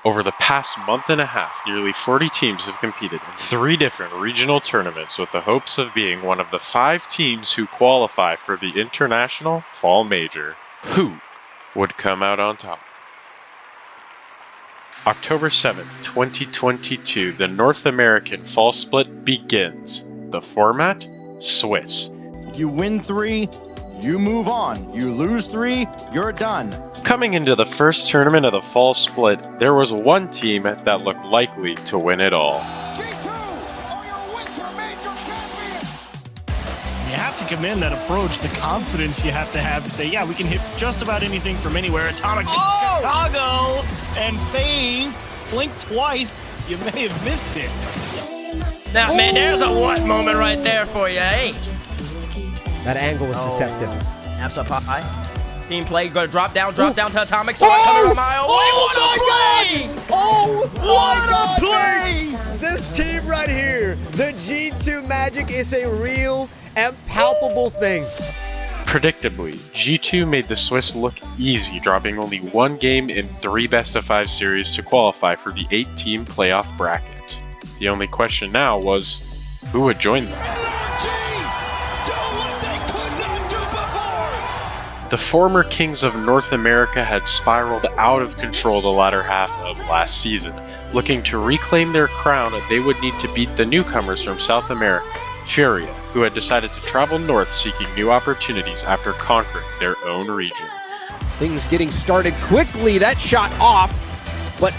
Over the past month and a half, nearly 40 teams have competed in 3 different regional tournaments with the hopes of being one of the 5 teams who qualify for the International Fall Major. Who would come out on top? October 7th, 2022, the North American Fall Split begins. The format? Swiss. You win 3, you move on. You lose 3, you're done. Coming into the first tournament of the Fall Split, there was one team that looked likely to win it all. G2 are your winter major champions! You have to commend that approach, the confidence you have to say, yeah, we can hit just about anything from anywhere. Atomic to Chicago and FaZe blinked twice. You may have missed it. Now, man, there's a what moment right there for you, eh? That angle was deceptive. Naps up high. Team play, go drop down to Atomic. So coming a mile away. What a play! Oh What a play! This team right here, the G2 Magic, is a real and palpable thing. Predictably, G2 made the Swiss look easy, dropping only 1 game in 3 best-of-5 series to qualify for the 8-team playoff bracket. The only question now was, who would join them? The former kings of North America had spiraled out of control the latter half of last season. Looking to reclaim their crown, they would need to beat the newcomers from South America, Furia, who had decided to travel north seeking new opportunities after conquering their own region. Things getting started quickly, that shot off, but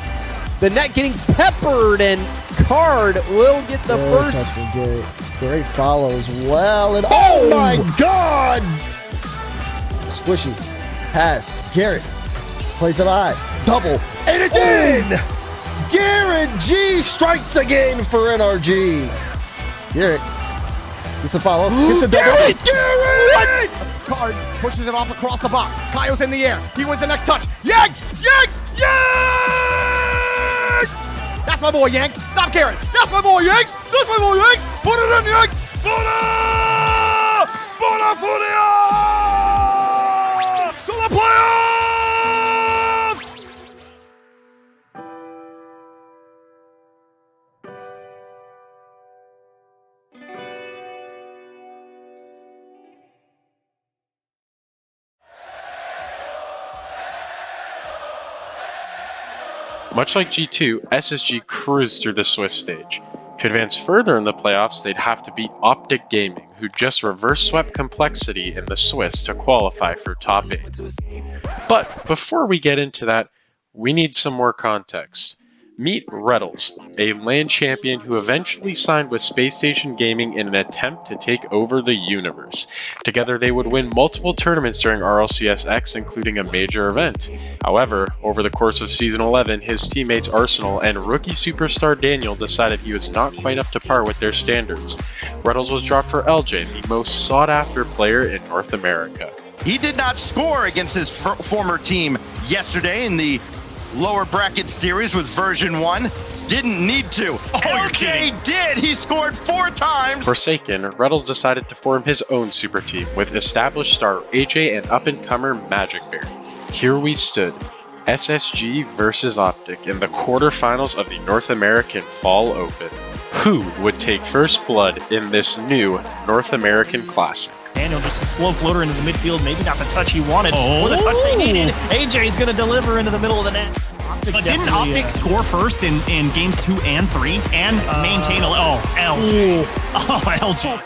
the net getting peppered, and Card will get the first. Great follow as well, and oh my God! Squishy, pass, Garrett, plays it high, double, and it's in! Garrett G strikes again for NRG. Garrett gets a follow, gets a double. Garrett! Card pushes it off across the box. Kaio's in the air. He wins the next touch. Yanks! Yanks! Yanks! That's my boy, Yanks. Stop Garrett. That's my boy, Yanks. That's my boy, Yanks. Put it in, Yanks. Bola! Bola Furia! To the playoffs! Much like G2, SSG cruised through the Swiss stage. To advance further in the playoffs, they'd have to beat Optic Gaming, who just reverse-swept Complexity in the Swiss to qualify for top 8. But before we get into that, we need some more context. Meet Reddles, a LAN champion who eventually signed with Space Station Gaming in an attempt to take over the universe. Together they would win multiple tournaments during RLCS X, including a major event. However, over the course of Season 11, his teammates Arsenal and rookie superstar Daniel decided he was not quite up to par with their standards. Reddles was dropped for LJ, the most sought-after player in North America. He did not score against his former team yesterday in the lower bracket series with version 1. Didn't need to. LJ did. He scored 4 times. Forsaken, Reddles decided to form his own super team with established star AJ and up-and-comer Magic Bear. Here we stood, SSG versus Optic in the quarterfinals of the North American Fall Open. Who would take first blood in this new North American Classic? Daniel just a slow floater into the midfield, maybe not the touch he wanted, or the touch they needed. AJ's going to deliver into the middle of the net. But didn't Optic score first in games 2 and 3 and maintain LG? LG.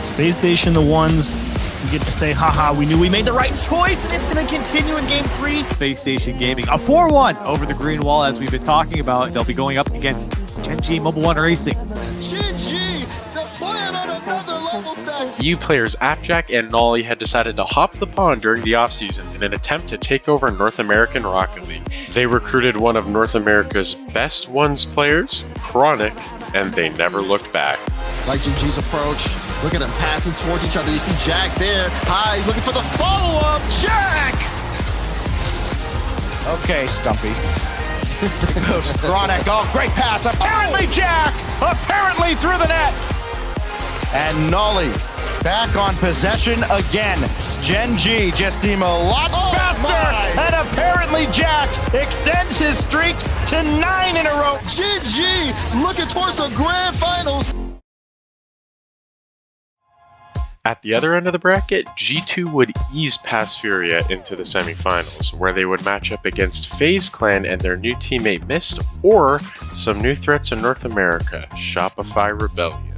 Space Station, the ones you get to say, haha, we knew we made the right choice, and it's going to continue in game 3. Space Station Gaming, a 4-1 over the green wall, as we've been talking about. They'll be going up against Gen G Mobile One Racing. GG! They're playing on another level stack. EU players Appjack and Nolly had decided to hop the pond during the offseason in an attempt to take over North American Rocket League. They recruited one of North America's best ones players, Chronic, and they never looked back. Like GG's approach. Look at them passing towards each other. You see Jack there. High, looking for the follow-up. Jack! Okay, Stumpy. Goes Chronic. Oh, great pass. Apparently Jack. Apparently through the net. And Nolly back on possession again. Gen G just seem a lot faster, and apparently Jack extends his streak to 9 in a row. GG looking towards the grand finals. At the other end of the bracket, G2 would ease past Furia into the semifinals, where they would match up against FaZe Clan and their new teammate Mist, or some new threats in North America, Shopify Rebellion.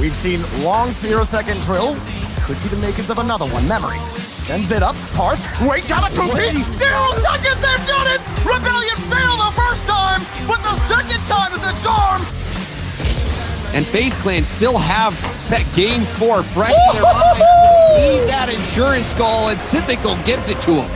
We've seen long 0-second drills. This could be the makings of another one. Memory sends it up. Parth, wait down a 2-piece. 0 seconds, they've done it! Rebellion failed the first time, but the second time is the charm. And FaZe Clan still have that game 4 fresh in their mind. They need that insurance goal, and Typical gives it to them.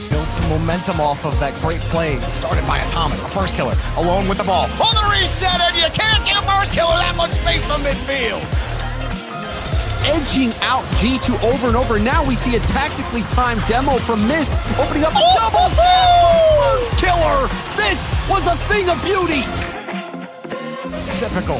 Build some momentum off of that great play started by Atomic, the first killer, alone with the ball. On the reset, and you can't give first killer that much space from midfield. Edging out G2 over and over. Now we see a tactically timed demo from Mist, opening up a double killer. This was a thing of beauty. Typical.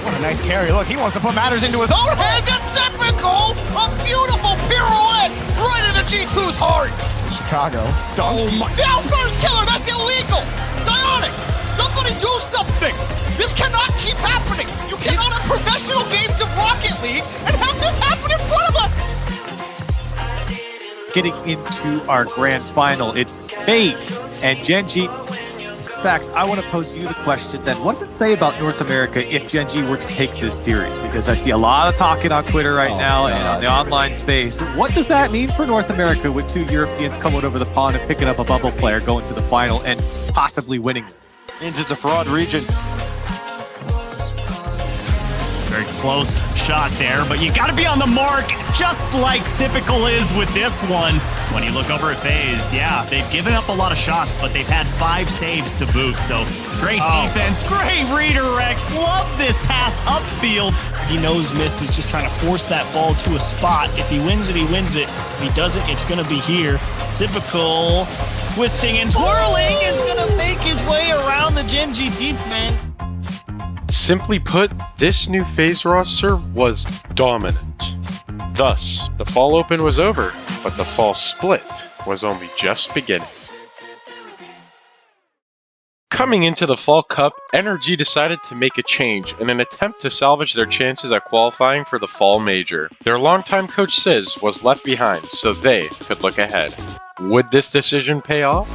What a nice carry. Look, he wants to put matters into his own hands. It's Typical. A beautiful pirouette right into G2's heart. Chicago. Dunk. Oh my. Now first killer. That's illegal. Psionic. Somebody do something. This cannot keep happening. You cannot have professional games of Rocket League and have this happen in front of us. Getting into our grand final, it's Fate and Gen G. Stacks, I want to pose you the question then. What does it say about North America if Gen G were to take this series? Because I see a lot of talking on Twitter right now and on the online space. What does that mean for North America with 2 Europeans coming over the pond and picking up a bubble player going to the final and possibly winning this? Into the fraud region. Very close shot there, but you gotta be on the mark, just like Typical is with this one. When you look over at FaZe, yeah, they've given up a lot of shots, but they've had 5 saves to boot, so great defense, great redirect, love this pass upfield. He knows Mist is just trying to force that ball to a spot. If he wins it, he wins it. If he doesn't, it's gonna be here. Typical, twisting and twirling, is gonna make his way around the Gen G defense. Simply put, this new FaZe roster was dominant. Thus, the fall open was over, but the fall split was only just beginning. Coming into the Fall Cup, NRG decided to make a change in an attempt to salvage their chances at qualifying for the Fall Major. Their longtime coach Sizz was left behind, so they could look ahead. Would this decision pay off?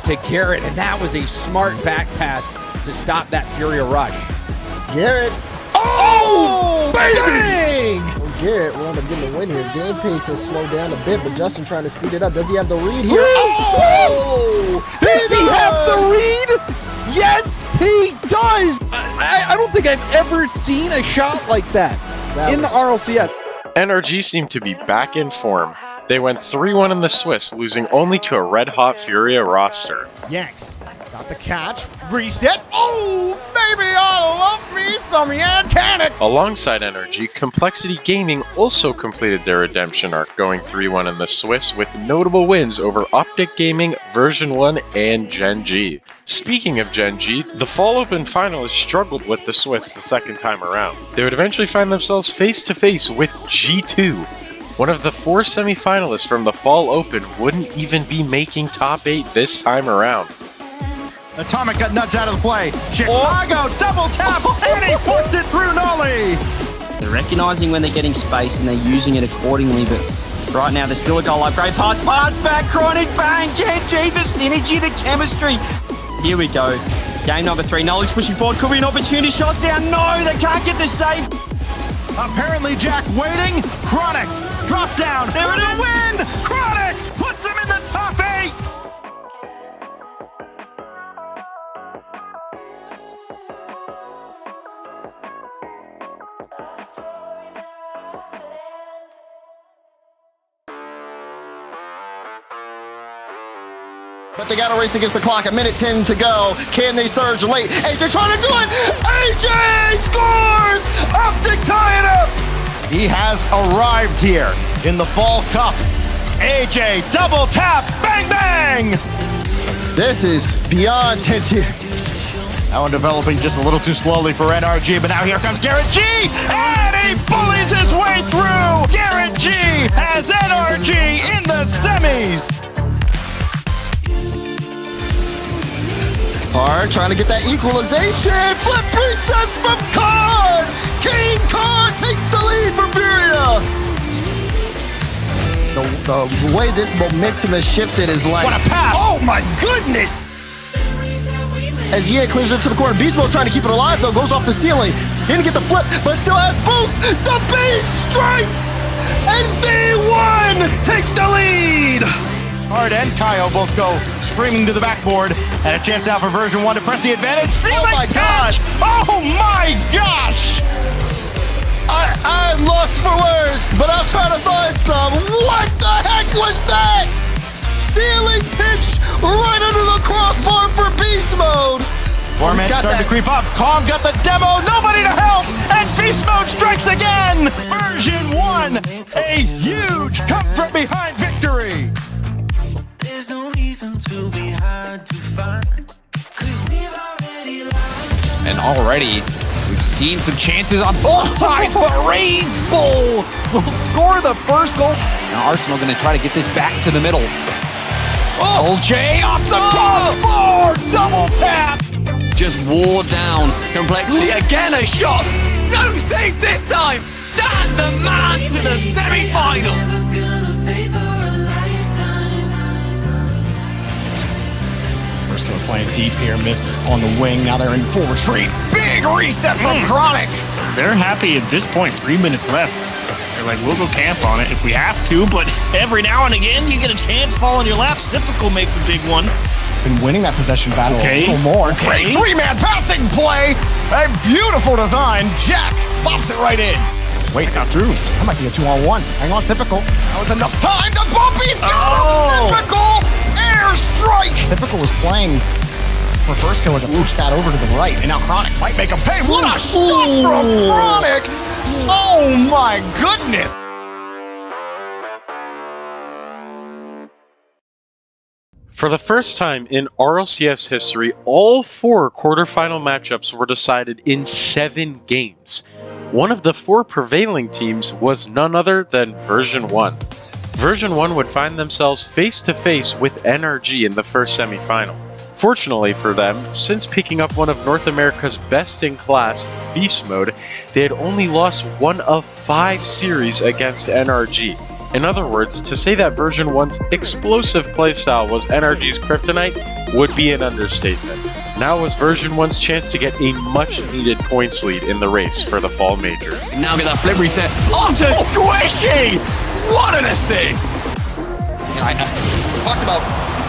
To Garrett, and that was a smart back pass to stop that Furia rush. Garrett. Oh, baby! Well, Garrett will end up getting the win here. Game pace has slowed down a bit, but Justin trying to speed it up. Does he have the read here? Oh! Does he have the read? Yes, he does! I don't think I've ever seen a shot like that in the RLCS. NRG seemed to be back in form. They went 3-1 in the Swiss, losing only to a red-hot Furia roster. Yanks got the catch. Reset. Oh, baby, I love me some Yankanic. Alongside NRG, Complexity Gaming also completed their redemption arc, going 3-1 in the Swiss with notable wins over Optic Gaming, Version 1, and Gen G. Speaking of Gen G, the Fall Open finalists struggled with the Swiss the second time around. They would eventually find themselves face-to-face with G2. One of the 4 semi-finalists from the Fall Open wouldn't even be making top 8 this time around. Atomic got nudged out of the play. Chicago double tap, and he pushed it through Nolly. They're recognizing when they're getting space and they're using it accordingly, but right now there's still a goal upgrade. Pass back, Chronic, bang, GG, the synergy, the chemistry. Here we go. Game number 3, Nolly's pushing forward, could be an opportunity, shot down, no, they can't get the save. Apparently Jack waiting, Chronic, drop down, there it is, win! Chronic puts him in the top 8! But they got to race against the clock. A minute 10 to go. Can they surge late? AJ trying to do it. AJ scores! Optic tie it up. He has arrived here in the Fall Cup. AJ double tap, bang bang! This is beyond 10 tier. That one developing just a little too slowly for NRG, but now here comes Garrett G, and he bullies his way through! Garrett G has NRG in the semis! Hard trying to get that equalization. Flip reset from Card. King Card takes the lead for Furia. The way this momentum has shifted is like, What a pass! oh my goodness! As Ye clears into the corner, Beast Mode trying to keep it alive though, goes off the ceiling. Didn't get the flip, but still has boost. The Beast strikes, and V1 takes the lead. Hard and Kyle both go screaming to the backboard, and a chance now for version 1 to press the advantage. Oh my gosh! Oh my gosh! I'm lost for words, but I'll try to find some. What the heck was that? Ceiling pitch right under the crossbar for Beast Mode. Four-man starting to creep up. Calm got the demo. Nobody to help. And Beast Mode strikes again. Version 1, a huge come from behind victory. There's no reason to be hard to find. 'Cause we've already lied. And already, we've seen some chances on both sides, but Raise Bull will score the first goal. Now Arsenal going to try to get this back to the middle. LJ off the crossbar, double tap. Just wore down complexity. Again, a shot. No save this time. Dan the man to the semi-final. First Killer playing deep here, missed on the wing. Now they're in full retreat. Big reset from Chronic. They're happy at this point. 3 minutes left. They're like, we'll go camp on it if we have to, but every now and again you get a chance to fall on your lap. Typical makes a big one. Been winning that possession battle a little more. Okay. Great three-man passing play. A beautiful design. Jack pops it right in. Wait, got through. That might be a 2-on-1. Hang on, Typical. Now it's enough time. The Bumpy's got him. Typical air strike. Typical was playing for First Killer to push that over to the right, and now Chronic might make him pay. What a shot from Chronic! Oh my goodness! For the first time in RLCS history, all 4 quarterfinal matchups were decided in 7 games. One of the 4 prevailing teams was none other than Version 1. Version 1 would find themselves face to face with NRG in the first semifinal. Fortunately for them, since picking up one of North America's best-in-class, Beast Mode, they had only lost 1 of 5 series against NRG. In other words, to say that Version 1's explosive playstyle was NRG's kryptonite would be an understatement. Now was Version 1's chance to get a much-needed points lead in the race for the Fall Major. Now get that flip reset onto Squishy! What an assist! I talked about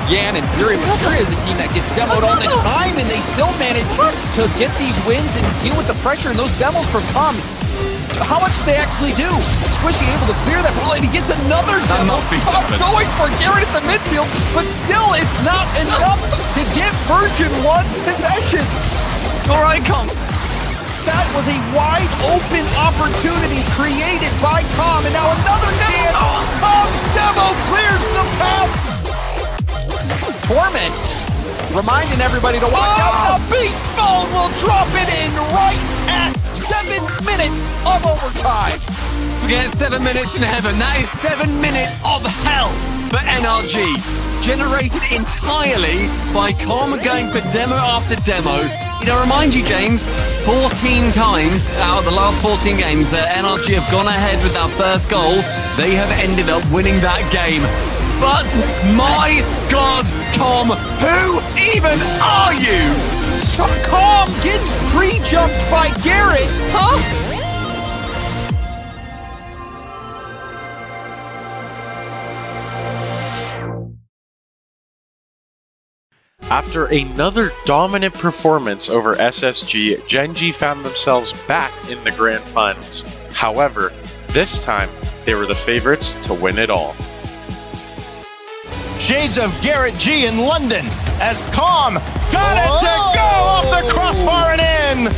Yan and Fury, but Fury is a team that gets demoed all the time, and they still manage to get these wins and deal with the pressure, and those demos from Com. How much do they actually do? Squishy able to clear that ball, and he gets another demo. Top going for Garrett at the midfield, but still it's not enough to get Version 1 possession. All right, Com. That was a wide open opportunity created by Com, and now another chance. Com's demo clears the path. Torment reminding everybody to watch out. The Beast Mode will drop it in right at 7 minutes of overtime. We get 7 minutes in heaven. That is 7 minutes of hell for NRG. Generated entirely by Com going for demo after demo. You know, remind you, James, 14 times out of the last 14 games that NRG have gone ahead with that first goal. They have ended up winning that game. But my God, Com, who even are you? Com gets pre-jumped by Garrett. Huh? After another dominant performance over SSG, Gen.G found themselves back in the Grand Finals. However, this time, they were the favorites to win it all. Shades of Garrett G in London as Com got it to go off the crossbar and in.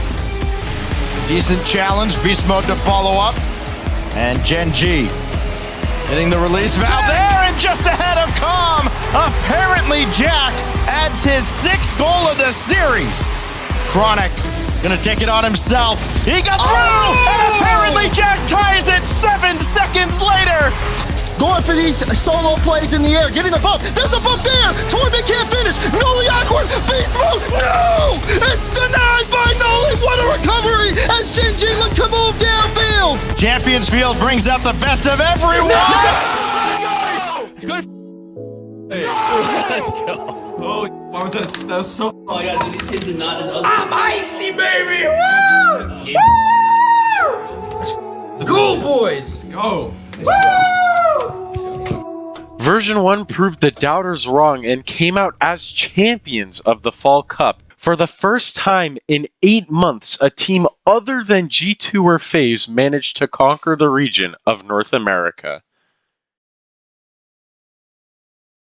Decent challenge, Beast Mode to follow up. And Gen.G hitting the release valve there and just ahead of Com. Apparently Jack adds his 6th goal of the series. Chronic gonna take it on himself. He got through, and apparently Jack ties it 7 seconds later. Going for these solo plays in the air, getting the bump. There's a bump there. Torben can't finish. Noli awkward. Beast mode. No! It's denied by Noli. What a recovery as Gen.G look to move downfield. Champions Field brings out the best of everyone. Oh, why was that so? Oh my god, these kids are not as ugly. I'm icy, baby! Woo! Cool, boys! Let's go. Version 1 proved the doubters wrong and came out as champions of the Fall Cup. For the first time in 8 months, a team other than G2 or FaZe managed to conquer the region of North America.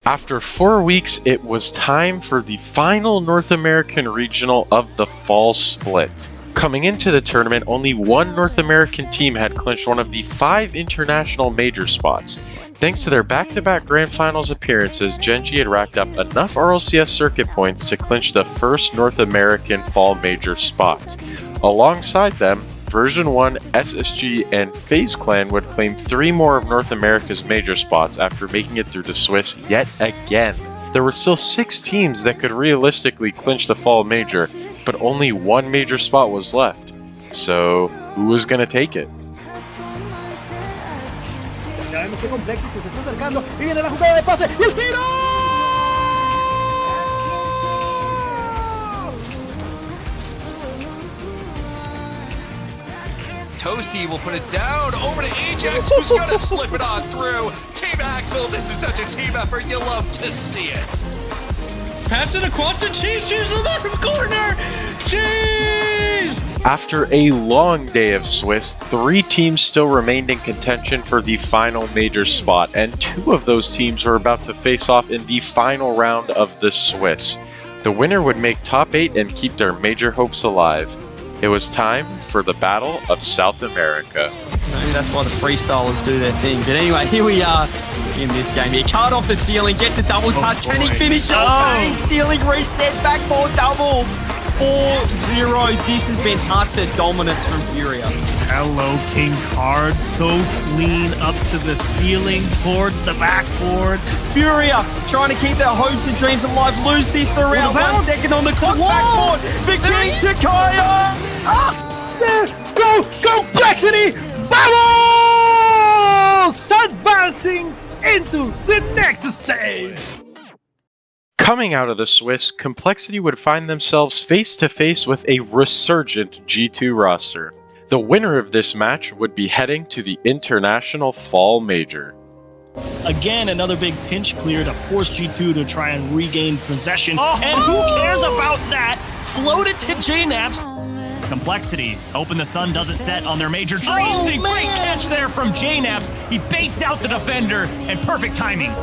After 4 weeks, it was time for the final North American regional of the fall split. Coming into the tournament, only one North American team had clinched one of the 5 international major spots. Thanks to their back-to-back Grand Finals appearances, Gen.G had racked up enough RLCS circuit points to clinch the first North American fall major spot. Alongside them, Version 1, SSG, and FaZe Clan would claim 3 more of North America's major spots after making it through the Swiss yet again. There were still 6 teams that could realistically clinch the fall major, but only 1 major spot was left. So, who was gonna take it? Toasty will put it down over to Ajax, who's gonna slip it on through. Team Axel, this is such a team effort. You love to see it. Pass it across the cheese to the bottom corner. Cheese! After a long day of Swiss, 3 teams still remained in contention for the final major spot, and 2 of those teams were about to face off in the final round of the Swiss. The winner would make top 8 and keep their major hopes alive. It was time for the Battle of South America. Maybe that's why the freestylers do their thing. But anyway, here we are in this game. He cut off the ceiling, gets a double touch. Can he finish it? Bang! Ceiling reset, backboard doubles. 4-0. This has been utter dominance from Furia. Hello, King Card. So clean up to the ceiling, towards the backboard. Furia trying to keep their hopes and dreams alive. Lose this for round 1 second on the clock. Backboard. The King to Kaya. There. Go Complexity. Vamos! Advancing into the next stage. Coming out of the Swiss, Complexity would find themselves face to face with a resurgent G2 roster. The winner of this match would be heading to the International Fall Major. Again, another big pinch clear to force G2 to try and regain possession. And who cares about that? Float it to JNaps. Complexity, hoping the sun doesn't set on their major dreams. A great catch there from JNaps. He baits out the defender, and perfect timing.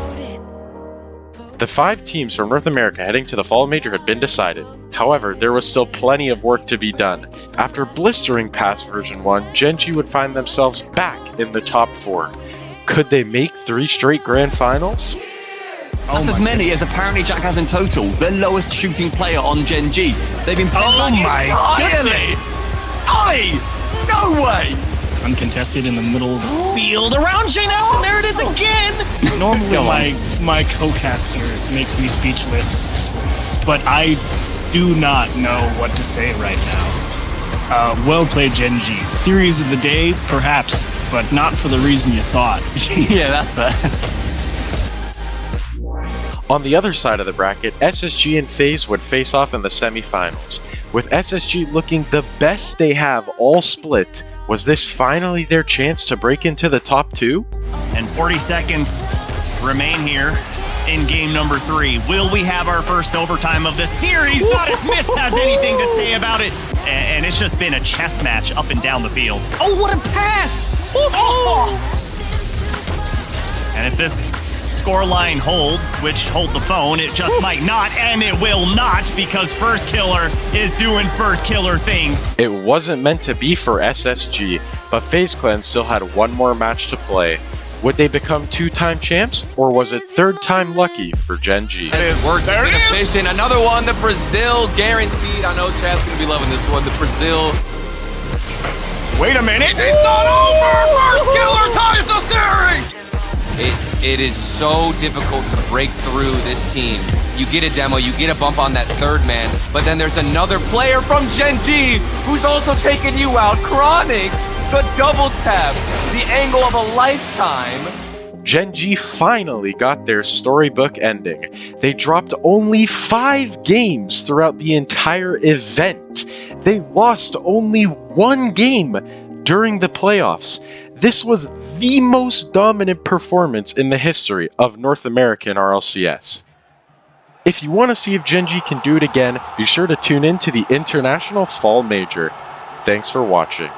The 5 teams from North America heading to the Fall Major had been decided. However, there was still plenty of work to be done. After blistering past Version 1, Gen.G would find themselves back in the top 4. Could they make 3 straight Grand Finals? That's as many as apparently Jack has in total, the lowest shooting player on Gen.G. They've been entirely. No way! Uncontested in the middle of the field around JNaps, and there it is again! Normally my co-caster makes me speechless, but I do not know what to say right now. Well played, Gen.G. Series of the day, perhaps, but not for the reason you thought. Yeah, that's fair. On the other side of the bracket, SSG and FaZe would face off in the semifinals. With SSG looking the best they have all split, was this finally their chance to break into the top 2? And 40 seconds remain here in game number 3. Will we have our first overtime of the series? Not if Mist has anything to say about it. And it's just been a chess match up and down the field. Oh, what a pass! Oh! And if this scoreline holds, which hold the phone, it just might not, and it will not, because First Killer is doing First Killer things. It wasn't meant to be for SSG, but FaZe Clan still had one more match to play. Would they become 2-time champs, or was it 3rd time lucky for Gen G? Working efficient. Another one, the Brazil guaranteed. I know Chad's going to be loving this one. The Brazil. Wait a minute. It's not over. First killer ties the series. It is so difficult to break through this team. You get a demo, you get a bump on that 3rd man, but then there's another player from Gen G who's also taking you out. Chronic, the double tap, the angle of a lifetime. Gen G finally got their storybook ending. They dropped only 5 games throughout the entire event. They lost only 1 game during the playoffs. This was the most dominant performance in the history of North American RLCS. If you want to see if Gen G can do it again, be sure to tune in to the International Fall Major. Thanks for watching.